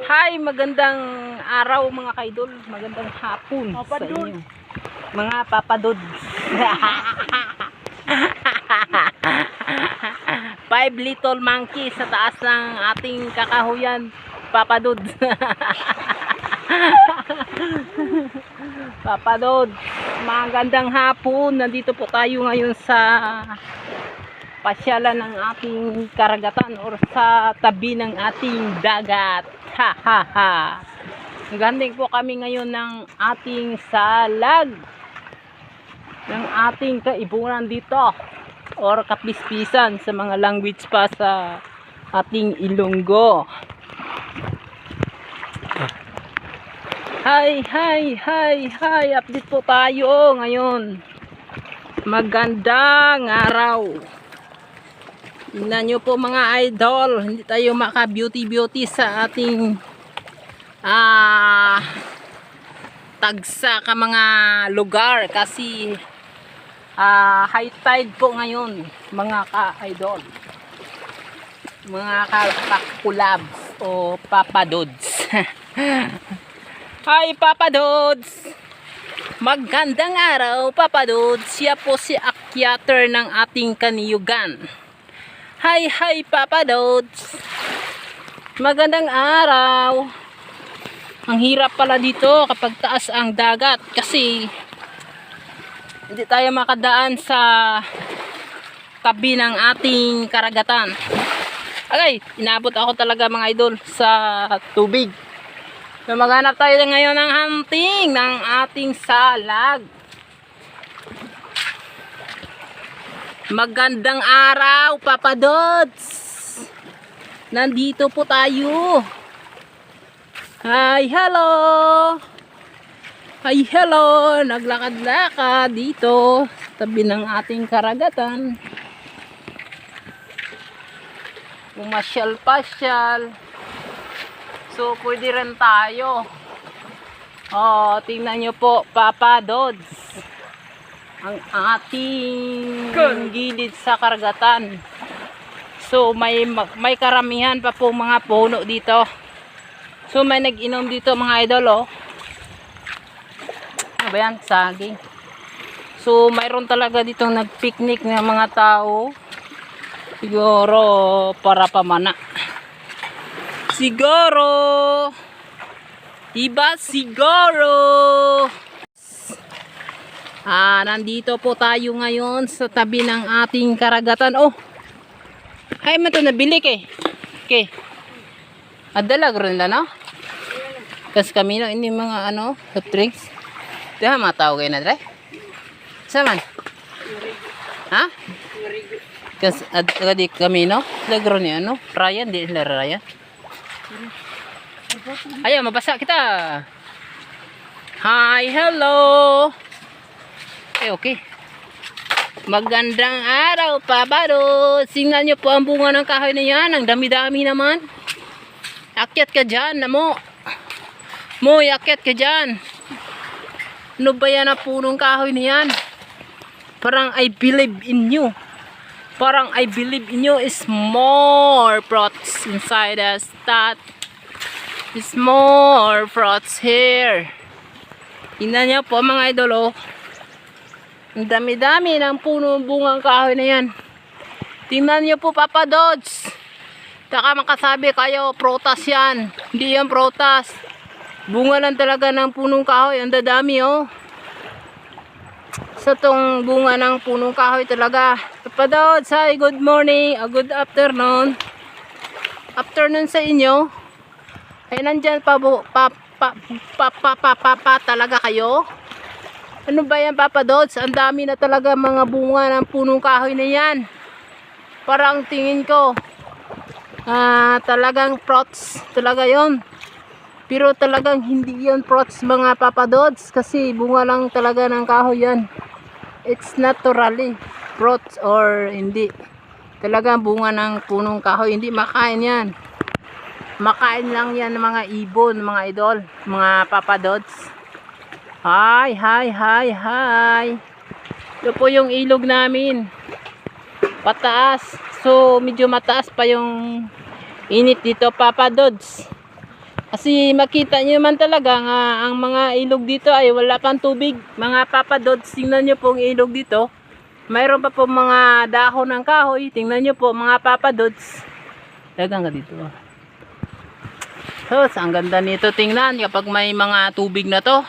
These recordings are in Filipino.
Hi, magandang araw mga kaidol, magandang hapon sa inyo mga papadod. 5 little monkey sa taas ng ating kakahuyan, papadod. Papadod, magandang hapon. Nandito po tayo ngayon sa pasyalan ng ating karagatan or sa tabi ng ating dagat. Ha ha ha. Ganding po kami ngayon ng ating salag, ng ating kaibunan dito or kapispisan sa mga language pa sa ating Ilonggo. Hi, hi, hi, hi. Update po tayo ngayon. Magandang araw. Tingnan nyo po mga idol, hindi tayo maka beauty sa ating tagsa ka mga lugar kasi high tide po ngayon mga ka-idol, mga ka-kulabs o papadods. Hi papadods, magandang araw papadods. Siya po si akyater ng ating kaniyugan. Hi, hi, papadods. Magandang araw. Ang hirap pala dito kapag taas ang dagat kasi hindi tayo makadaan sa tabi ng ating karagatan. Okay, inabot ako talaga mga idol sa tubig. So, maghanap tayo ngayon ng hunting ng ating salag. Magandang araw papadods. Nandito po tayo. Hi, hello. Hi, hello. Naglakad-lakad dito tabi ng ating karagatan. Pumasyal-pasyal. So pwede rin tayo. Oh, tingnan nyo po papadods, ang ating gilid sa karagatan. So may karamihan pa po mga puno dito. So may nag-inom dito mga idol, oh. Ano ba yan? Saging. So mayroon talaga ditong nag-picnic ng mga tao. Siguro para pamana. Siguro. Diba? Siguro. Nandito po tayo ngayon sa tabi ng ating karagatan. Oh, ay man ito nabili kay. Okay. Adalag rin na, no? Kasi kami no, ini mga ano, hot drinks. Diha matao kayo na, dre? Saman? Ha? Kasi adi kami no? Lagro niya, no? Ryan, di sila Ryan. Ayaw, mabasa kita. Hi, hello. Okay. Magandang araw papadods. Tingnan nyo po ang bunga ng kahoy na yan. Ang dami-dami naman. Akyat ka dyan na mo. Moy, akyat ka dyan. Ano ba yan ang punong kahoy na yan? Parang I believe in you. Parang I believe in you is more fruits inside us. That is more fruits here. Tingnan nyo po mga idol, oh. Ang dami-dami ng puno bungang kahoy na yan. Tingnan nyo po papadods. Taka makasabi kayo, protas yan. Hindi yan protas. Bunga lang talaga ng punong kahoy. Ang dadami, oh. Sa tong bunga ng punong kahoy talaga. Papadods, hi, good morning, good afternoon. Afternoon sa inyo. Ay nandyan pa talaga kayo. Ano ba yan papadods? Ang dami na talaga mga bunga ng punong kahoy na yan. Parang tingin ko talagang fruits talaga yon. Pero talagang hindi yan fruits mga papadods kasi bunga lang talaga ng kahoy yan. It's naturally fruits or hindi. Talagang bunga ng punong kahoy. Hindi makain yan. Makain lang yan ng mga ibon, mga idol, mga papadods. Hi, hi, hi, hi. Ito po yung ilog namin. Pataas. So, medyo mataas pa yung init dito, papadods. Kasi makita nyo man talaga nga ang mga ilog dito ay wala pang tubig. Mga papadods, tingnan nyo po ang ilog dito. Mayroon pa po mga dahon ng kahoy. Tingnan nyo po mga papadods. Dagang ka dito. So, ang ganda nito tingnan kapag may mga tubig na to.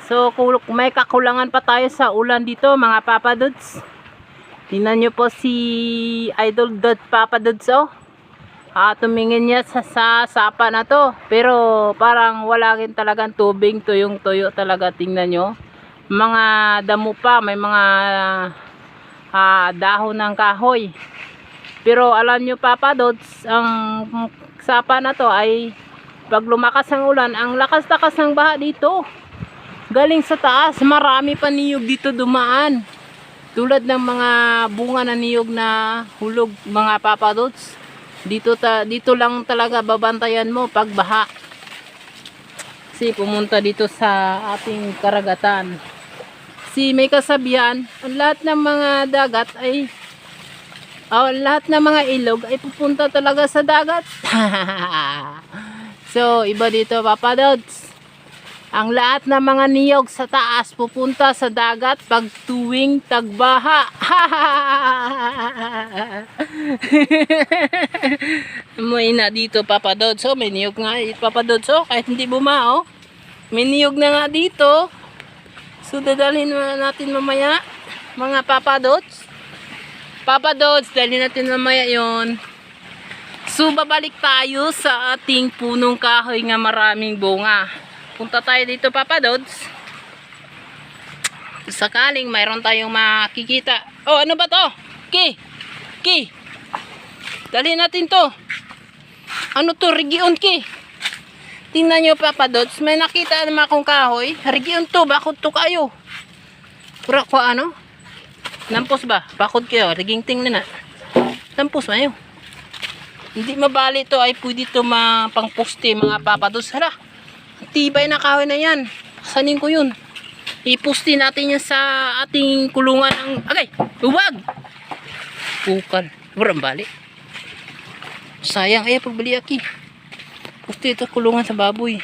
So, kung may kakulangan pa tayo sa ulan dito mga papadods. Tingnan nyo po si Idol Dot Papadods oh. Tumingin niya sa sapa na to. Pero parang wala rin talagang tubig. Tuyong tuyo talaga. Tingnan nyo. Mga damo pa. May mga dahon ng kahoy. Pero alam nyo papadods, ang sapa na to ay pag lumakas ang ulan, ang lakas-lakas ng baha dito. Galing sa taas. Marami pa niyog dito dumaan. Tulad ng mga bunga na niyog na hulog mga papadods. Dito lang talaga babantayan mo pag baha. Kasi pumunta dito sa ating karagatan. Kasi may kasabihan, ang lahat ng mga dagat ay lahat ng mga ilog ay pupunta talaga sa dagat. So, iba dito papadods. Ang lahat ng mga niyog sa taas pupunta sa dagat pag tuwing tagbaha. May na dito papadods. So, may niyog nga papadods. So, kahit hindi bumao, may niyog na nga dito. So, dadalhin natin mamaya mga papadods. Papadods, dalhin natin mamaya yon. So, babalik tayo sa ating punong kahoy nga maraming bunga. Punta tayo dito papadods. Sakaling mayroon tayong makikita. Oh, ano ba to? Ki. Dalhin natin to. Ano to? Region ki. Tingnan nyo papadods. May nakita naman akong kahoy. Region to. Bakod to kayo. Pura ko ano? Lampos ba? Bakod kayo. Riging tingnan na. Lampos mayo. Hindi mabali to ay pwede to mapangposte mga papadods. Hala. Tibay na kahoy na yan. Sanin ko yun. Iposte natin yan sa ating kulungan ng... Agay! Huwag! Bukal. Burang bali. Sayang ay pagbali aki. Poste ito kulungan sa baboy.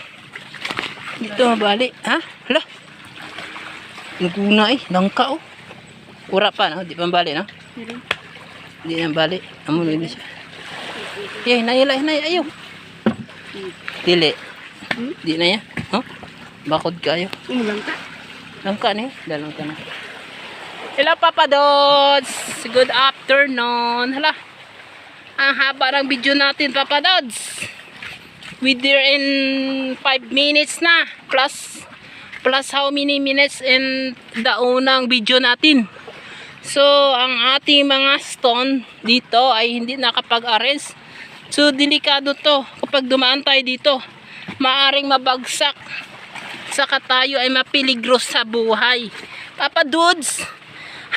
Dito mabali. Ha? Hala. Naguna eh. Langka oh. Ura pa no? Di pa mabali no? Hindi na mabali. Amun na siya. Hinay. Ayaw. Dili. Di na yan. Huh? Bakod kayo. Langka na yun. Dalang ka na. Hello papadods. Good afternoon. Hala. Ang haba ng video natin papadods. We there in 5 minutes na. Plus how many minutes in the unang video natin. So ang ating mga stone dito ay hindi nakapag-arrange. So delikado to. Kapag dumaan tayo dito, maaring mabagsak. Saka tayo ay mapiligros sa buhay. Papadods.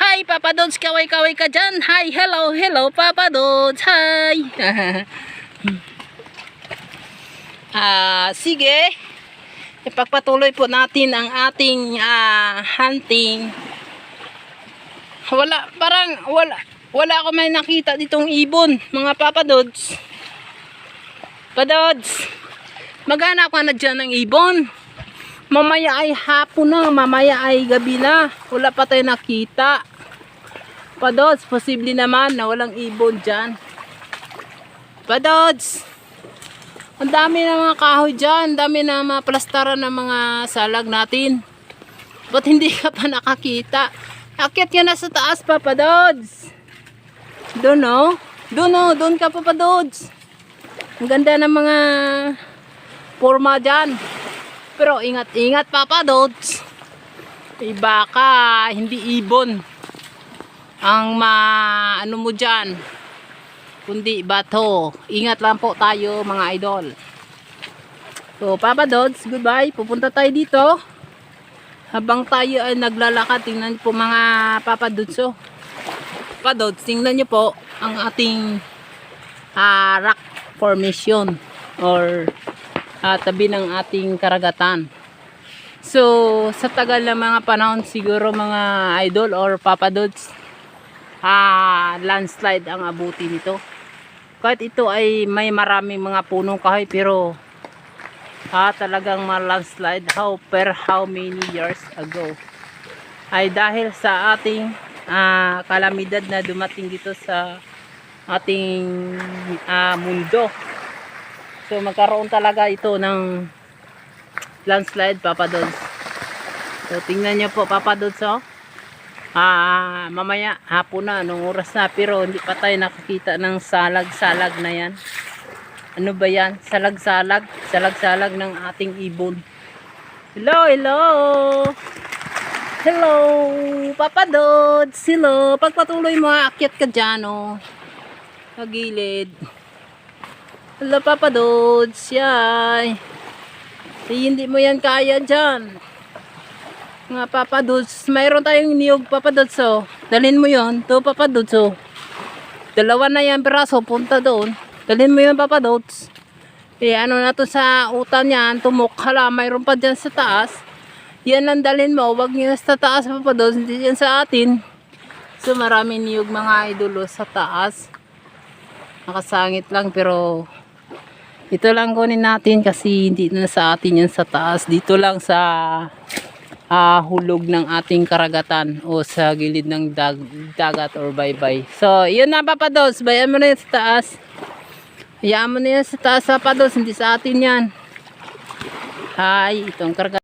Hi papadods, kaway-kaway ka dyan. Hi, hello papadods. Hi. Sige. Ipagpatuloy po natin ang ating hunting. Wala ako may nakita ditong ibon, mga papadods. Padods. Maghanap ka na dyan ng ibon. Mamaya ay hapon na, mamaya ay gabi na. Wala pa tayo nakita. Padods, posible naman na walang ibon dyan. Padods. Ang dami na mga kahoy dyan. Ang dami na mga plastaran ng mga salag natin. Ba't hindi ka pa nakakita? Akyat ka na sa taas pa, Padods. Doon o. Doon ka pa, Padods. Ang ganda ng mga forma dyan. Pero ingat papadods. Baka hindi ibon ang ano mo dyan, kundi bato. Ingat lang po tayo mga idol. So papadods, goodbye. Pupunta tayo dito. Habang tayo ay naglalakad, tingnan po mga papadods. So papadods, tingnan nyo po ang ating rock formation or tabi ng ating karagatan. So sa tagal ng mga panahon siguro mga idol or papadods, landslide ang abuti nito. Kahit ito ay may maraming mga punong kahoy, pero talagang ma-landslide how many years ago ay dahil sa ating kalamidad na dumating dito sa ating mundo. So magkaroon talaga ito ng landslide, Papa Dods. So tingnan nyo po, Papa Dods, oh. Mamaya hapon na, anong oras na, pero hindi pa tayo nakakita ng salag-salag na yan. Ano ba yan? Salag-salag ng ating ibon. Hello, hello, hello, Papa Dods. Hello, pagpatuloy mo, aakyat ka dyan, oh, sa gilid. Hello, Papa Dods. Yay, hindi mo yan kaya dyan nga, Papa Dods. Mayroon tayong niyog, Papa Dods, oh. Dalhin mo yon to, Papa Dods, oh. Dalawa na yan piraso, punta doon. Dalhin mo yon, Papa Dods. Ano na to sa utan yan, tumok. Hala, mayroon pa dyan sa taas. Yan lang dalhin mo, wag nyo sa taas, Papa Dods, hindi yan sa atin. So maraming niyog, mga idolo, sa taas. Nakasangit lang, pero ito lang kunin natin kasi hindi na sa atin yan sa taas. Dito lang sa hulog ng ating karagatan o sa gilid ng dagat or baybay. So, yun na, Papa Dods. Bayan mo na yan sa taas. Hayaan mo na yan sa taas, Papa Dods. Hindi sa atin yan. Itong karagatan.